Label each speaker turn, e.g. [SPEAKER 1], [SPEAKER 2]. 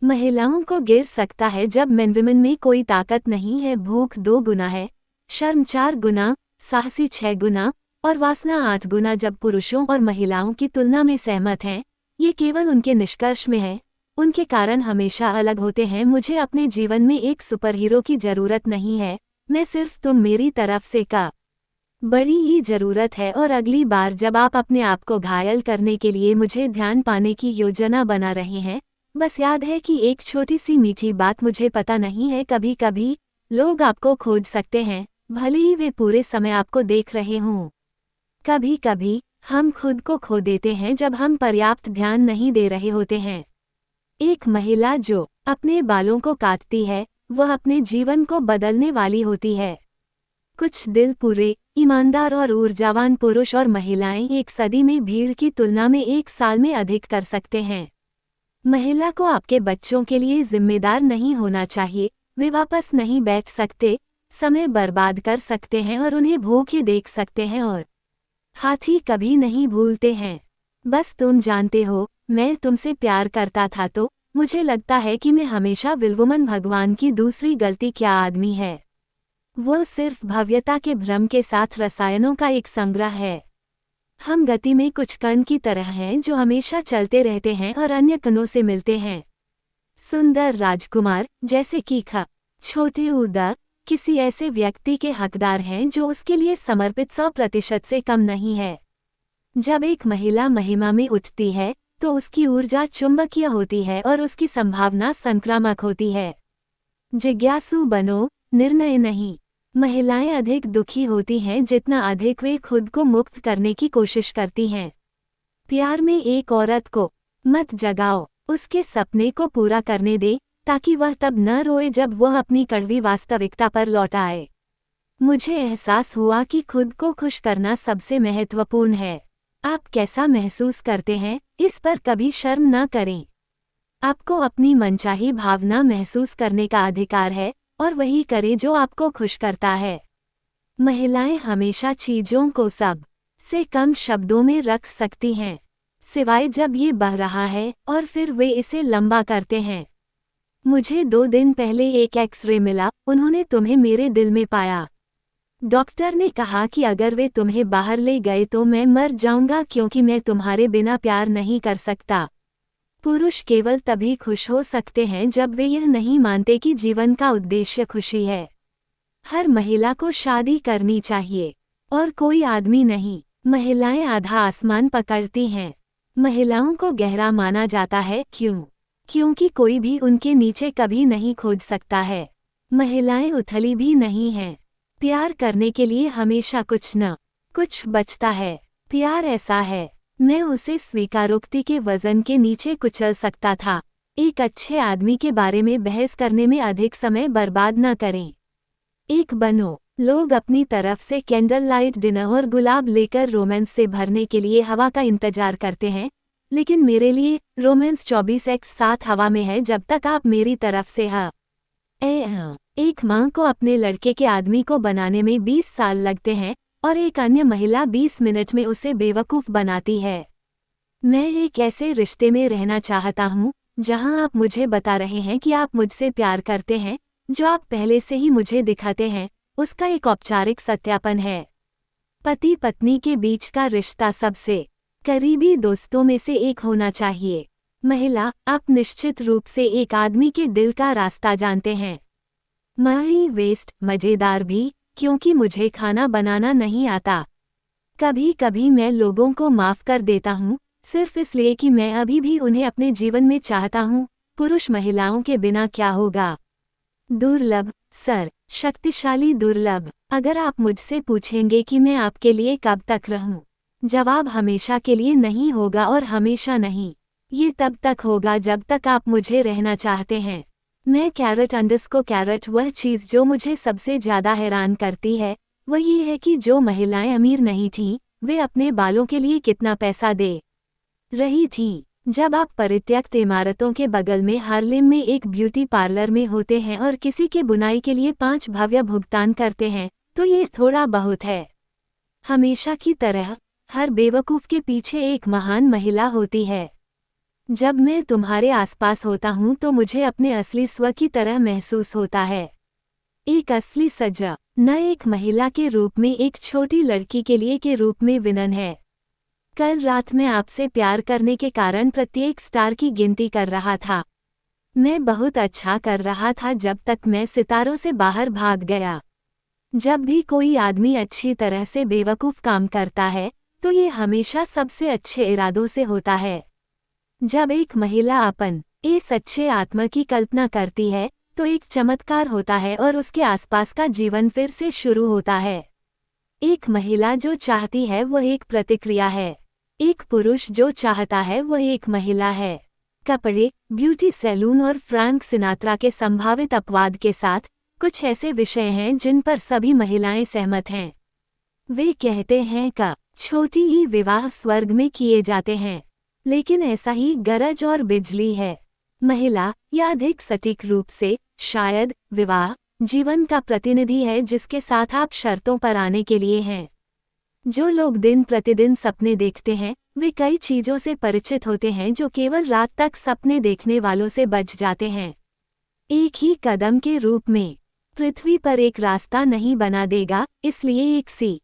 [SPEAKER 1] महिलाओं को गिर सकता है जब मेन में कोई ताकत नहीं है। भूख 2 गुना है, शर्म 4 गुना, साहसी 6 गुना और वासना 8 गुना। जब पुरुषों और महिलाओं की तुलना में सहमत हैं, ये केवल उनके निष्कर्ष में है। उनके कारण हमेशा अलग होते हैं। मुझे अपने जीवन में एक सुपरहीरो की जरूरत नहीं है, मैं सिर्फ तुम मेरी तरफ से का बड़ी ही जरूरत है। और अगली बार जब आप अपने आप को घायल करने के लिए मुझे ध्यान पाने की योजना बना रहे हैं, बस याद है कि एक छोटी सी मीठी बात, मुझे पता नहीं है, कभी कभी लोग आपको खोज सकते हैं, भले ही वे पूरे समय आपको देख रहे हों। कभी कभी हम खुद को खो देते हैं जब हम पर्याप्त ध्यान नहीं दे रहे होते हैं। एक महिला जो अपने बालों को काटती है, वह अपने जीवन को बदलने वाली होती है। कुछ दिल पूरे, ईमानदार और ऊर्जावान पुरुष और महिलाएं एक सदी में भीड़ की तुलना में 1 साल में अधिक कर सकते हैं। महिला को आपके बच्चों के लिए जिम्मेदार नहीं होना चाहिए। वे वापस नहीं बैठ सकते, समय बर्बाद कर सकते हैं और उन्हें भूखे देख सकते हैं, और हाथी कभी नहीं भूलते हैं। बस तुम जानते हो, मैं तुमसे प्यार करता था तो मुझे लगता है कि मैं हमेशा विलवुमन भगवान की दूसरी गलती क्या आदमी है। वो सिर्फ भव्यता के भ्रम के साथ रसायनों का एक संग्रह है। हम गति में कुछ कण की तरह हैं जो हमेशा चलते रहते हैं और अन्य कणों से मिलते हैं। सुंदर राजकुमार, जैसे कि छोटे उदा, किसी ऐसे व्यक्ति के हकदार हैं जो उसके लिए समर्पित 100% से कम नहीं है। जब एक महिला महिमा में उठती है तो उसकी ऊर्जा चुंबकीय होती है और उसकी संभावना संक्रामक होती है। जिज्ञासु बनो, निर्णय नहीं। महिलाएं अधिक दुखी होती हैं जितना अधिक वे खुद को मुक्त करने की कोशिश करती हैं। प्यार में एक औरत को मत जगाओ, उसके सपने को पूरा करने दे, ताकि वह तब न रोए जब वह अपनी कड़वी वास्तविकता पर लौट आए। मुझे एहसास हुआ कि खुद को खुश करना सबसे महत्वपूर्ण है। आप कैसा महसूस करते हैं, इस पर कभी शर्म न करें। आपको अपनी मनचाही भावना महसूस करने का अधिकार है, और वही करें जो आपको खुश करता है। महिलाएं हमेशा चीजों को सब से कम शब्दों में रख सकती हैं, सिवाय जब ये बह रहा है, और फिर वे इसे लंबा करते हैं। मुझे 2 दिन पहले एक एक्स-रे मिला, उन्होंने तुम्हें मेरे दिल में पाया। डॉक्टर ने कहा कि अगर वे तुम्हें बाहर ले गए तो मैं मर जाऊंगा, क्योंकि मैं तुम्हारे बिना प्यार नहीं कर सकता। पुरुष केवल तभी खुश हो सकते हैं जब वे यह नहीं मानते कि जीवन का उद्देश्य खुशी है। हर महिला को शादी करनी चाहिए, और कोई आदमी नहीं। महिलाएं आधा आसमान पकड़ती हैं। महिलाओं को गहरा माना जाता है, क्यों? क्योंकि कोई भी उनके नीचे कभी नहीं खोज सकता है। महिलाएं उथली भी नहीं हैं। प्यार करने के लिए हमेशा कुछ न कुछ बचता है। प्यार ऐसा है, मैं उसे स्वीकारोक्ति के वजन के नीचे कुचल सकता था। एक अच्छे आदमी के बारे में बहस करने में अधिक समय बर्बाद न करें। एक बनो। लोग अपनी तरफ से कैंडल लाइट डिनर और गुलाब लेकर रोमांस से भरने के लिए हवा का इंतजार करते हैं, लेकिन मेरे लिए रोमांस 24x7 हवा में है जब तक आप मेरी तरफ से एक माँ को अपने लड़के के आदमी को बनाने में 20 साल लगते हैं, और एक अन्य महिला 20 मिनट में उसे बेवकूफ़ बनाती है। मैं एक ऐसे रिश्ते में रहना चाहता हूँ जहाँ आप मुझे बता रहे हैं कि आप मुझसे प्यार करते हैं। जो आप पहले से ही मुझे दिखाते हैं, उसका एक औपचारिक सत्यापन है। पति पत्नी के बीच का रिश्ता सबसे करीबी दोस्तों में से एक होना चाहिए। महिला, आप निश्चित रूप से एक आदमी के दिल का रास्ता जानते हैं। माई वेस्ट मज़ेदार भी, क्योंकि मुझे खाना बनाना नहीं आता। कभी कभी मैं लोगों को माफ़ कर देता हूँ, सिर्फ इसलिए कि मैं अभी भी उन्हें अपने जीवन में चाहता हूँ। पुरुष महिलाओं के बिना क्या होगा? दुर्लभ, सर, शक्तिशाली दुर्लभ। अगर आप मुझसे पूछेंगे कि मैं आपके लिए कब तक रहूं, जवाब हमेशा के लिए नहीं होगा, और हमेशा नहीं। ये तब तक होगा जब तक आप मुझे रहना चाहते हैं। मैं कैरेट वह चीज़ जो मुझे सबसे ज़्यादा हैरान करती है, वह ये है कि जो महिलाएं अमीर नहीं थीं, वे अपने बालों के लिए कितना पैसा दे रही थीं। जब आप परित्यक्त इमारतों के बगल में हार्लेम में एक ब्यूटी पार्लर में होते हैं और किसी के बुनाई के लिए 5 भव्य भुगतान करते हैं, तो ये थोड़ा बहुत है। हमेशा की तरह हर बेवकूफ़ के पीछे एक महान महिला होती है। जब मैं तुम्हारे आसपास होता हूँ तो मुझे अपने असली स्व की तरह महसूस होता है। एक असली सज्जा, न एक महिला के रूप में, एक छोटी लड़की के लिए के रूप में विनन है। कल रात मैं आपसे प्यार करने के कारण प्रत्येक स्टार की गिनती कर रहा था। मैं बहुत अच्छा कर रहा था जब तक मैं सितारों से बाहर भाग गया। जब भी कोई आदमी अच्छी तरह से बेवकूफ़ काम करता है, तो ये हमेशा सबसे अच्छे इरादों से होता है। जब एक महिला अपन इस अच्छे आत्मा की कल्पना करती है, तो एक चमत्कार होता है और उसके आसपास का जीवन फिर से शुरू होता है। एक महिला जो चाहती है वह एक प्रतिक्रिया है। एक पुरुष जो चाहता है वह एक महिला है। कपड़े, ब्यूटी सैलून और फ्रैंक सिनात्रा के संभावित अपवाद के साथ कुछ ऐसे विषय हैं जिन पर सभी महिलाएं सहमत हैं। वे कहते हैं कि छोटी ही विवाह स्वर्ग में किए जाते हैं, लेकिन ऐसा ही गरज और बिजली है। महिला, या अधिक सटीक रूप से शायद विवाह, जीवन का प्रतिनिधि है जिसके साथ आप शर्तों पर आने के लिए हैं। जो लोग दिन प्रतिदिन सपने देखते हैं, वे कई चीजों से परिचित होते हैं जो केवल रात तक सपने देखने वालों से बच जाते हैं। एक ही कदम के रूप में पृथ्वी पर एक रास्ता नहीं बना देगा, इसलिए एक सी